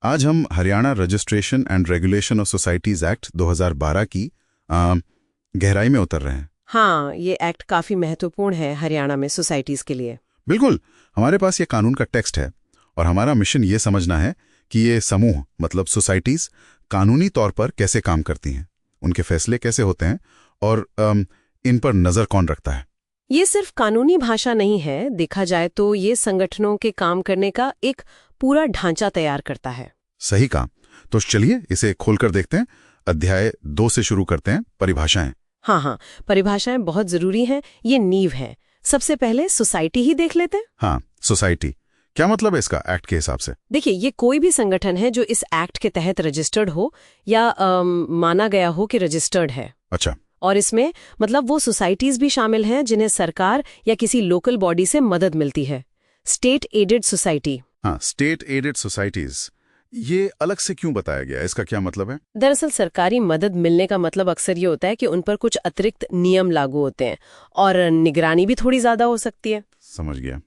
आज हम Haryana registration and regulation of societies act 2012 की गहराई में उतर रहे हैं। हाँ, ये एक्ट काफी महत्वपूर्ण है हरियाणा में सोसाइटीज के लिए। बिल्कुल, हमारे पास ये कानून का टेक्स्ट है और हमारा मिशन ये समझना है कि ये समूह मतलब सोसाइटीज कानूनी तौर पर कैसे काम करती हैं, उनके फैसले कैसे होते हैं और इन पर नजर कौन रखता है। ये सिर्फ कानूनी भाषा नहीं है, देखा जाए तो ये संगठनों के काम करने का एक पूरा ढांचा तैयार करता है। सही काम। तो चलिए इसे खोलकर देखते हैं। अध्याय 2 से शुरू करते हैं, परिभाषाएं। हाँ, परिभाषाएं बहुत जरूरी हैं, ये नींव है। सबसे पहले सोसाइटी ही देख लेते हैं। हाँ, सोसाइटी क्या मतलब है इसका एक्ट के हिसाब से? देखिए, ये कोई भी संगठन है जो इस एक्ट के तहत रजिस्टर्ड हो या माना गया हो कि रजिस्टर्ड है। अच्छा। और इसमें मतलब वो सोसाइटीज भी शामिल हैं जिन्हें सरकार या किसी लोकल बॉडी से मदद मिलती है। State aided society. हाँ, स्टेट एडेड सोसाइटीज, ये अलग से क्यों बताया गया? इसका क्या मतलब है? दरअसल सरकारी मदद मिलने का मतलब अक्सर ये होता है कि उन पर कुछ अतिरिक्त नियम लागू होते हैं और निगरानी भी थोड़ी ज्यादा हो सकती है। समझ गया।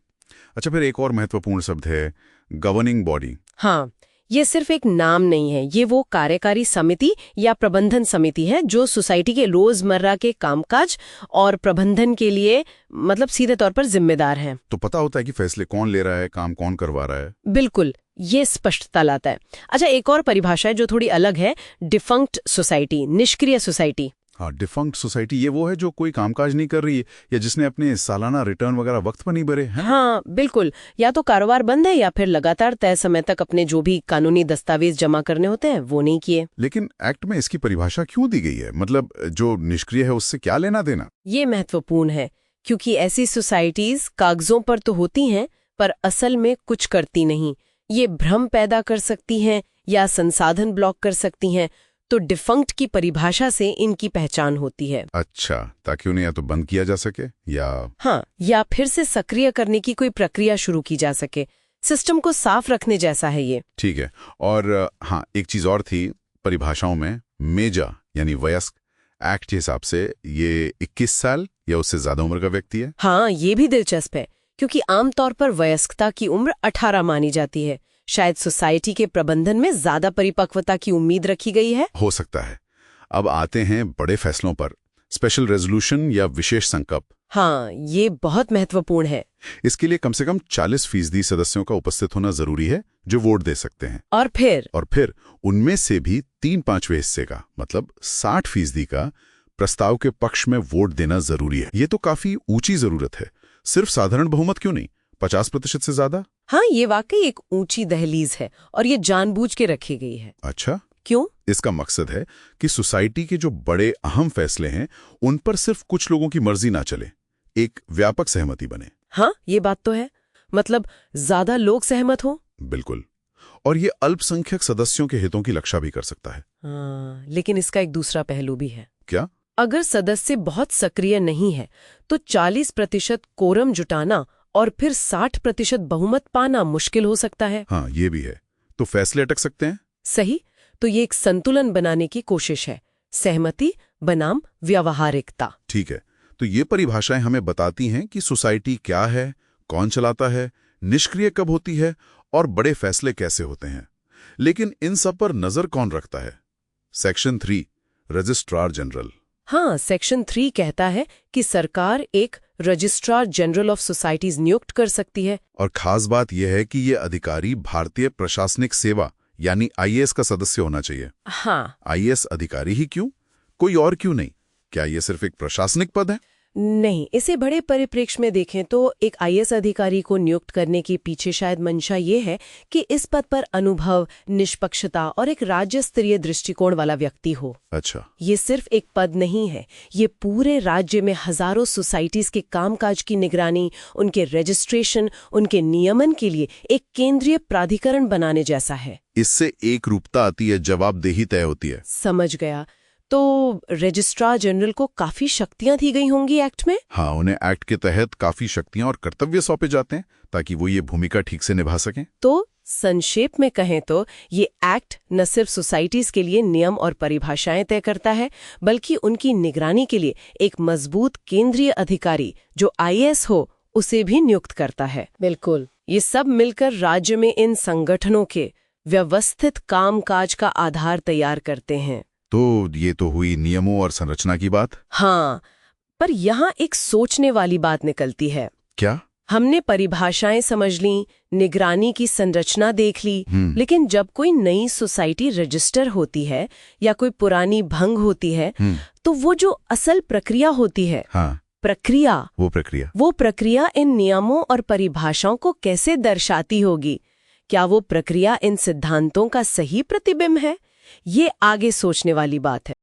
अच्छा, फिर एक और महत्वपूर्ण शब्द है गवर्निंग बॉडी। हाँ, ये सिर्फ एक नाम नहीं है, ये वो कार्यकारी समिति या प्रबंधन समिति है जो सोसाइटी के रोजमर्रा के कामकाज और प्रबंधन के लिए मतलब सीधे तौर पर जिम्मेदार है। तो पता होता है कि फैसले कौन ले रहा है, काम कौन करवा रहा है। बिल्कुल, ये स्पष्टता लाता है। अच्छा, एक और परिभाषा है जो थोड़ी अलग है, डिफंक्ट सोसाइटी, निष्क्रिय सोसाइटी। हाँ, डिफंक्ट सोसाइटी ये वो है जो कोई कामकाज नहीं कर रही है या जिसने अपने सालाना रिटर्न वगैरह वक्त पर नहीं भरे हैं। हाँ बिल्कुल, या तो कारोबार बंद है या फिर लगातार तय समय तक अपने जो भी कानूनी दस्तावेज जमा करने होते हैं वो नहीं किए। लेकिन एक्ट में इसकी परिभाषा क्यों दी गई है? मतलब जो निष्क्रिय है उससे क्या लेना देना? ये महत्वपूर्ण है क्योंकि ऐसी सोसाइटीज कागजों पर तो होती हैं पर असल में कुछ करती नहीं। ये भ्रम पैदा कर सकती हैं या संसाधन ब्लॉक कर सकती हैं, तो डिफंक्ट की परिभाषा से इनकी पहचान होती है। अच्छा, ताकि उन्हें या तो बंद किया जा सके या फिर से सक्रिय करने की कोई प्रक्रिया शुरू की जा सके। सिस्टम को साफ रखने जैसा है ये। ठीक है। और हाँ, एक चीज और थी परिभाषाओं में, मेजा यानी वयस्क। एक्ट के हिसाब से ये 21 साल या उससे ज्यादा उम्र का व्यक्ति है। हाँ, ये भी दिलचस्प है क्योंकि आमतौर पर वयस्कता की उम्र 18 मानी जाती है। शायद सोसाइटी के प्रबंधन में ज्यादा परिपक्वता की उम्मीद रखी गई है। हो सकता है। अब आते हैं बड़े फैसलों पर, स्पेशल रेजोल्यूशन या विशेष संकल्प। हाँ, ये बहुत महत्वपूर्ण है। इसके लिए कम से कम 40% सदस्यों का उपस्थित होना जरूरी है जो वोट दे सकते हैं। और फिर उनमें से भी 3/5 हिस्से का मतलब 60% का प्रस्ताव के पक्ष में वोट देना जरूरी है। ये तो काफी ऊंची जरूरत है। सिर्फ साधारण बहुमत क्यों नहीं, 50% से ज्यादा? हाँ, ये वाकई एक ऊंची दहलीज है और ये जानबूझ के रखी गई है। अच्छा, क्यों? इसका मकसद है कि सोसाइटी के जो बड़े अहम फैसले हैं उन पर सिर्फ कुछ लोगों की मर्जी ना चले, एक व्यापक सहमति बने। हाँ, ये बात तो है, मतलब ज्यादा लोग सहमत हो। बिल्कुल। और ये अल्पसंख्यक सदस्यों के हितों की रक्षा भी कर सकता है। हाँ, लेकिन इसका एक दूसरा पहलू भी है। क्या? अगर सदस्य बहुत सक्रिय नहीं है तो 40% कोरम जुटाना और फिर 60% बहुमत पाना मुश्किल हो सकता है। हाँ, ये भी है। तो फैसले अटक सकते हैं। सही। तो ये एक संतुलन बनाने की कोशिश है, सहमति बनाम व्यावहारिकता। ठीक है। तो ये परिभाषाएं हमें बताती हैं कि सोसाइटी क्या है, कौन चलाता है, निष्क्रिय कब होती है और बड़े फैसले कैसे होते हैं। लेकिन इन सब पर नजर कौन रखता है? Section 3, registrar general. हाँ, सेक्शन 3 कहता है कि सरकार एक रजिस्ट्रार जनरल ऑफ सोसाइटीज नियुक्त कर सकती है। और खास बात यह है कि ये अधिकारी भारतीय प्रशासनिक सेवा यानी आईएएस का सदस्य होना चाहिए। हाँ। आईएएस अधिकारी ही क्यों, कोई और क्यों नहीं? क्या ये सिर्फ एक प्रशासनिक पद है? नहीं, इसे बड़े परिप्रेक्ष्य में देखें तो एक आईएएस अधिकारी को नियुक्त करने के पीछे शायद मंशा ये है कि इस पद पर अनुभव, निष्पक्षता और एक राज्य स्तरीय दृष्टिकोण वाला व्यक्ति हो। अच्छा। ये सिर्फ एक पद नहीं है, ये पूरे राज्य में हजारों सोसाइटीज के कामकाज की निगरानी, उनके रजिस्ट्रेशन, उनके नियमन के लिए एक केंद्रीय प्राधिकरण बनाने जैसा है। इससे एक रूपता आती है, जवाबदेही तय होती है। समझ गया। तो रजिस्ट्रार जनरल को काफी शक्तियां दी गई होंगी एक्ट में। हाँ, उन्हें एक्ट के तहत काफी शक्तियां और कर्तव्य सौंपे जाते हैं ताकि वो ये भूमिका ठीक से निभा सकें। तो संक्षेप में कहें तो ये एक्ट न सिर्फ सोसाइटीज के लिए नियम और परिभाषाएं तय करता है, बल्कि उनकी निगरानी के लिए एक मजबूत केंद्रीय अधिकारी जो आईएएस हो उसे भी नियुक्त करता है। बिल्कुल, ये सब मिलकर राज्य में इन संगठनों के व्यवस्थित कामकाज का आधार तैयार करते हैं। तो ये तो हुई नियमों और संरचना की बात। हाँ, पर यहाँ एक सोचने वाली बात निकलती है। क्या? हमने परिभाषाएं समझ ली, निगरानी की संरचना देख ली, लेकिन जब कोई नई सोसाइटी रजिस्टर होती है या कोई पुरानी भंग होती है, तो वो जो असल प्रक्रिया होती है, हाँ, वो प्रक्रिया इन नियमों और परिभाषाओं को कैसे दर्शाती होगी? क्या वो प्रक्रिया इन सिद्धांतों का सही प्रतिबिंब है? ये आगे सोचने वाली बात है।